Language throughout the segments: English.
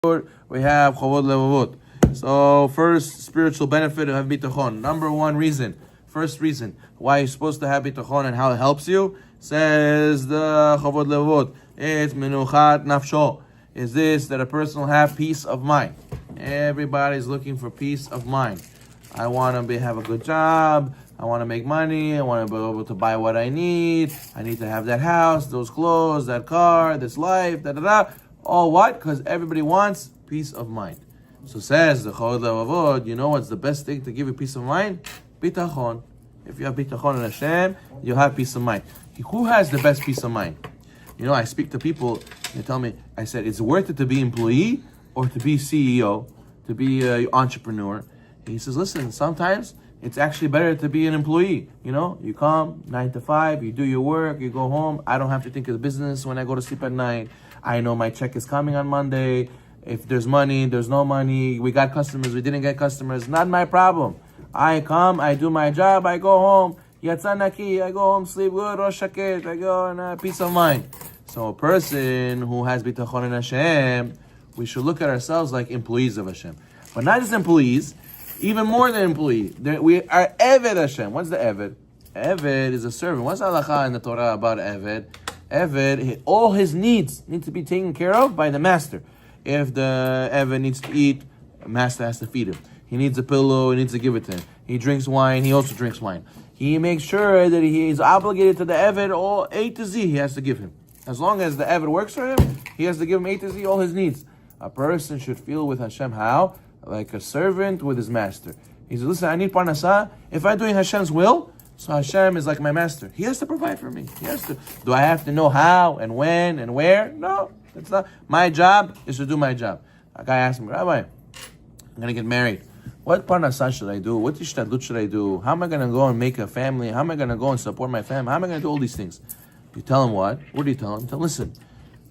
we have CHOVOT HALEVAVOT. So first spiritual benefit of bitachon. Number one reason, first reason why you're supposed to have bitachon and how it helps you, says the CHOVOT HALEVAVOT, it's menuchat nafsho. Is this that a person will have peace of mind? Everybody's looking for peace of mind. I want to have a good job. I want to make money. I want to be able to buy what I need. I need to have that house, those clothes, that car, this life, da-da-da. All what? Because everybody wants peace of mind. So says the CHOVOT HALEVAVOT, you know what's the best thing to give you peace of mind? Bitachon. If you have bitachon in Hashem, you'll have peace of mind. Who has the best peace of mind? You know, I speak to people, they tell me, I said, it's worth it to be employee or to be CEO, to be an entrepreneur. He says, listen, sometimes it's actually better to be an employee. You know, you come 9 to 5, you do your work, you go home. I don't have to think of the business when I go to sleep at night. I know my check is coming on Monday. If there's money, there's no money. We got customers, we didn't get customers. Not my problem. I come, I do my job, I go home. Yatsa naki, I go home, sleep good, rosh shaket, I go in peace of mind. So a person who has bitachon in Hashem, we should look at ourselves like employees of Hashem. But not just employees, even more than employees. We are Eved Hashem. What's the Eved? Eved is a servant. What's the halakha in the Torah about Eved? Eved, all his needs need to be taken care of by the master. If the Eved needs to eat, the master has to feed him. He needs a pillow, he needs to give it to him. He drinks wine, he also drinks wine. He makes sure that he is obligated to the Eved, all A to Z he has to give him. As long as the Eved works for him, he has to give him A to Z, all his needs. A person should feel with Hashem how? Like a servant with his master. He says, listen, I need parnasah. If I'm doing Hashem's will, so Hashem is like my master. He has to provide for me. He has to. Do I have to know how and when and where? No, it's not. My job is to do my job. A guy asked me, Rabbi, I'm going to get married. What parnasah should I do? What ishtadlut should I do? How am I going to go and make a family? How am I going to go and support my family? How am I going to do all these things? You tell him what? What do you tell him? Tell him, listen,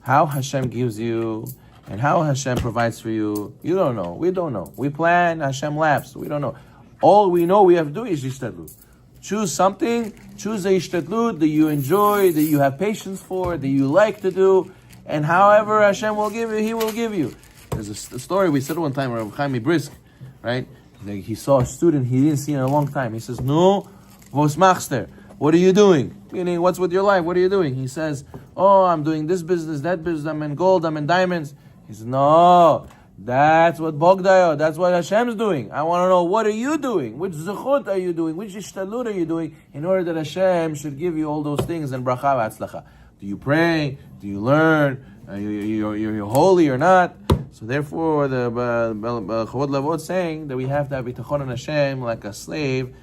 how Hashem gives you and how Hashem provides for you, you don't know. We don't know. We plan, Hashem laughs. We don't know. All we know we have to do is ishtadlut. Choose something, choose a ishtadlut that you enjoy, that you have patience for, that you like to do, and however Hashem will give you, He will give you. There's a story we said one time, Rabbi Chaim Brisk, right? He saw a student he didn't see in a long time. He says, no, vos machster. What are you doing? Meaning, what's with your life? What are you doing? He says, oh, I'm doing this business, that business, I'm in gold, I'm in diamonds. He says, no, that's what Bogdayo, that's what Hashem's doing. I want to know, what are you doing? Which zechut are you doing? Which ishtalut are you doing? In order that Hashem should give you all those things and bracha v'atzlacha. Do you pray? Do you learn? You're holy or not? So therefore, the CHOVOT HALEVAVOT saying that we have to have bitachon in Hashem like a slave,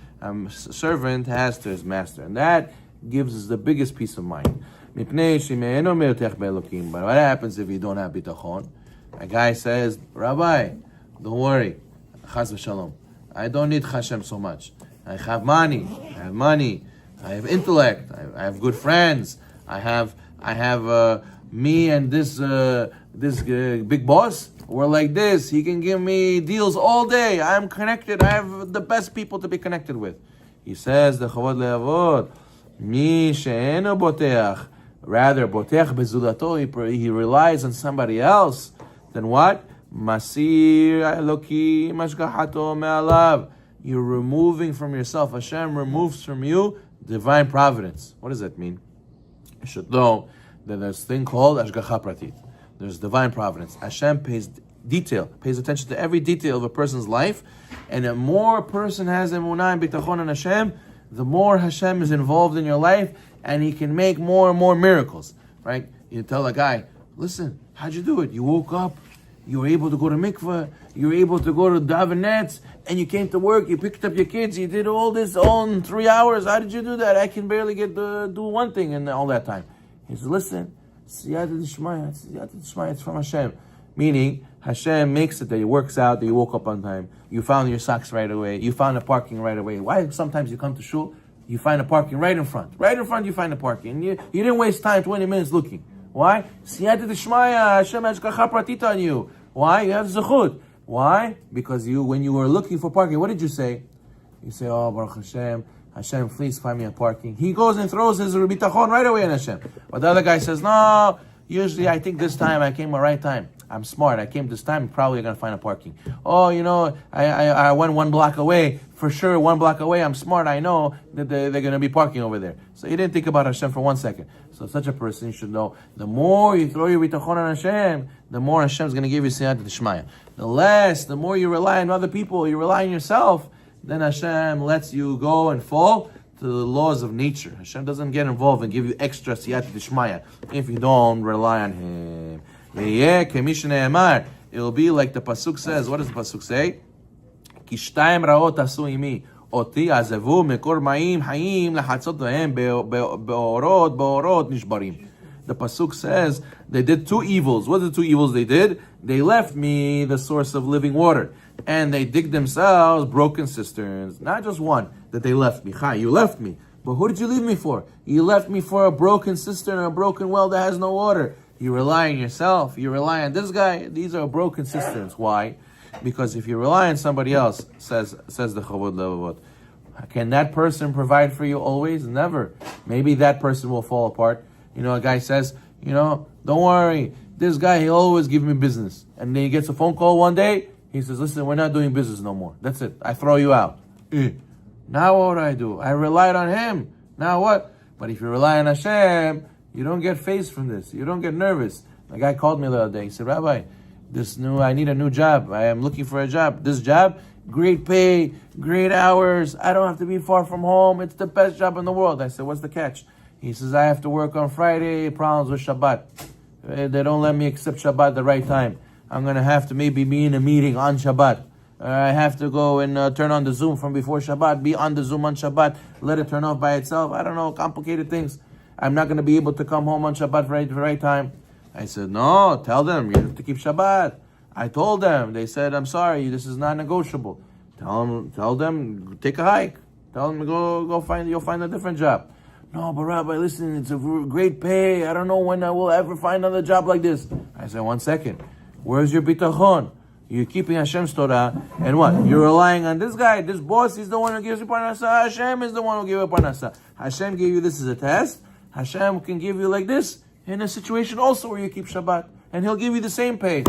servant has to his master. And that gives us the biggest peace of mind. But what happens if you don't have bitachon? A guy says, Rabbi, don't worry, chas v'shalom. I don't need Hashem so much. I have money, I have intellect, I have good friends, I have me and this big boss. We're like this. He can give me deals all day. I'm connected. I have the best people to be connected with. He says, the CHOVOT HALEVAVOT, mi she'eno boteach, rather boteach bezulato, he relies on somebody else. Then what? Masir Eloki mashgahato me'alav. You're removing from yourself. Hashem removes from you divine providence. What does that mean? You should know that there's a thing called ashgacha pratit. There's divine providence. Hashem pays attention to every detail of a person's life, and the more a person has emunah and bitachon in Hashem, the more Hashem is involved in your life, and He can make more and more miracles. Right? You tell a guy, listen, how'd you do it? You woke up, you were able to go to mikveh, you were able to go to davenets, and you came to work, you picked up your kids, you did all this all in 3 hours. How did you do that? I can barely do one thing in all that time. He says, listen, siyata d'shmaya, it's from Hashem. Meaning, Hashem makes it that it works out, that you woke up on time, you found your socks right away, you found a parking right away. Why sometimes you come to shul, you find a parking right in front. Right in front you find a parking. You didn't waste time, 20 minutes looking. Why? Siyata d'shmaya, Hashem has ashgacha pratit on you. Why? You have zechut. Why? Because when you were looking for parking, what did you say? You say, oh, Baruch Hashem, Hashem, please find me a parking. He goes and throws his bitachon right away on Hashem. But the other guy says, no, usually I think this time I came at the right time. I'm smart. I came this time, probably going to find a parking. Oh, I went 1 block away. For sure, 1 block away, I'm smart. I know that they're going to be parking over there. So he didn't think about Hashem for 1 second. So such a person should know, the more you throw your bitachon on Hashem, the more Hashem is going to give you siyata d'shmaya. The more you rely on other people, you rely on yourself, then Hashem lets you go and fall to the laws of nature. Hashem doesn't get involved and give you extra siyata d'shmaya if you don't rely on Him. It will be like the pasuk says. What does the pasuk say? Kishtayim raot asu imi oti azevu mekor ma'im hayim lachatzot lahem beorot nishbarim. The pasuk says they did 2 evils. What are the 2 evils they did? They left me the source of living water, and they dig themselves broken cisterns. Not just one that they left me. You left me, but who did you leave me for? You left me for a broken cistern, a broken well that has no water. You rely on yourself. You rely on this guy. These are broken cisterns. Why? Because if you rely on somebody else, says the CHOVOT HALEVAVOT, can that person provide for you always? Never. Maybe that person will fall apart. A guy says, don't worry, this guy, he'll always give me business. And then he gets a phone call one day. He says, listen, we're not doing business no more. That's it. I throw you out. Now what do? I relied on him. Now what? But if you rely on Hashem, you don't get phased from this. You don't get nervous. A guy called me the other day. He said, Rabbi, I need a new job. I am looking for a job. This job, great pay, great hours. I don't have to be far from home. It's the best job in the world. I said, what's the catch? He says, I have to work on Friday, problems with Shabbat. They don't let me accept Shabbat at the right time. I'm going to have to maybe be in a meeting on Shabbat. I have to go and turn on the Zoom from before Shabbat, be on the Zoom on Shabbat, let it turn off by itself. I don't know, complicated things. I'm not going to be able to come home on Shabbat for the right time. I said, no, tell them you have to keep Shabbat. I told them. They said, I'm sorry, this is not negotiable. Tell them, take a hike. Tell them, you'll find a different job. No, but Rabbi, listen, it's a great pay. I don't know when I will ever find another job like this. I said, 1 second. Where's your bitachon? You're keeping Hashem's Torah, and what? You're relying on this guy, this boss, he's the one who gives you parnasa. Hashem is the one who gives you parnasa. Hashem gave you this as a test. Hashem can give you like this in a situation also where you keep Shabbat, and He'll give you the same pay.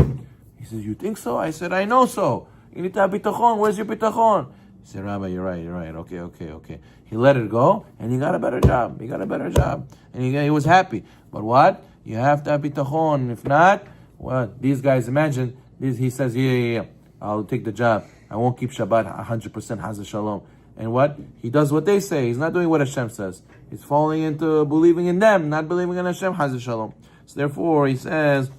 He says, you think so? I said, I know so. You need to have bitachon. Where's your bitachon? He said, Rabbi, you're right. Okay. He let it go, and he got a better job. And he was happy. But what? You have to have bitachon. If not, what? These guys, imagine, he says, yeah, I'll take the job. I won't keep Shabbat 100% Haz Shalom. And what? He does what they say. He's not doing what Hashem says. He's falling into believing in them, not believing in Hashem, Haz Shalom. So therefore, he says,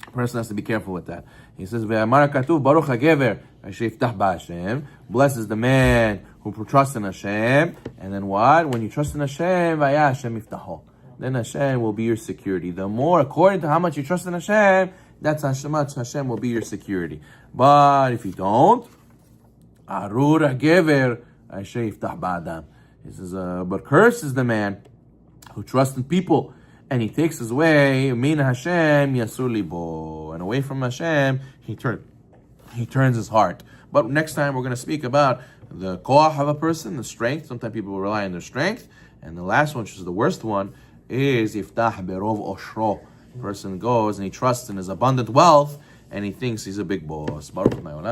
a person has to be careful with that. He says, Ve'amar katuv Baruch HaGever asher yiftach b'Hashem. Blessed is the man who trusts in Hashem. And then what? When you trust in Hashem, Vaya Hashem yiftaho. Then Hashem will be your security. The more, according to how much you trust in Hashem, that's how much Hashem will be your security. But if you don't, Arur HaGever asher yiftach b'Adam. He says, but cursed is the man who trusts in people, and he takes his way, min Hashem yasur libo, and away from Hashem, he turns his heart. But next time we're going to speak about the koach of a person, the strength. Sometimes people will rely on their strength. And the last one, which is the worst one, is iftah berov oshro. The person goes and he trusts in his abundant wealth, and he thinks he's a big boss. Baruch Adonai.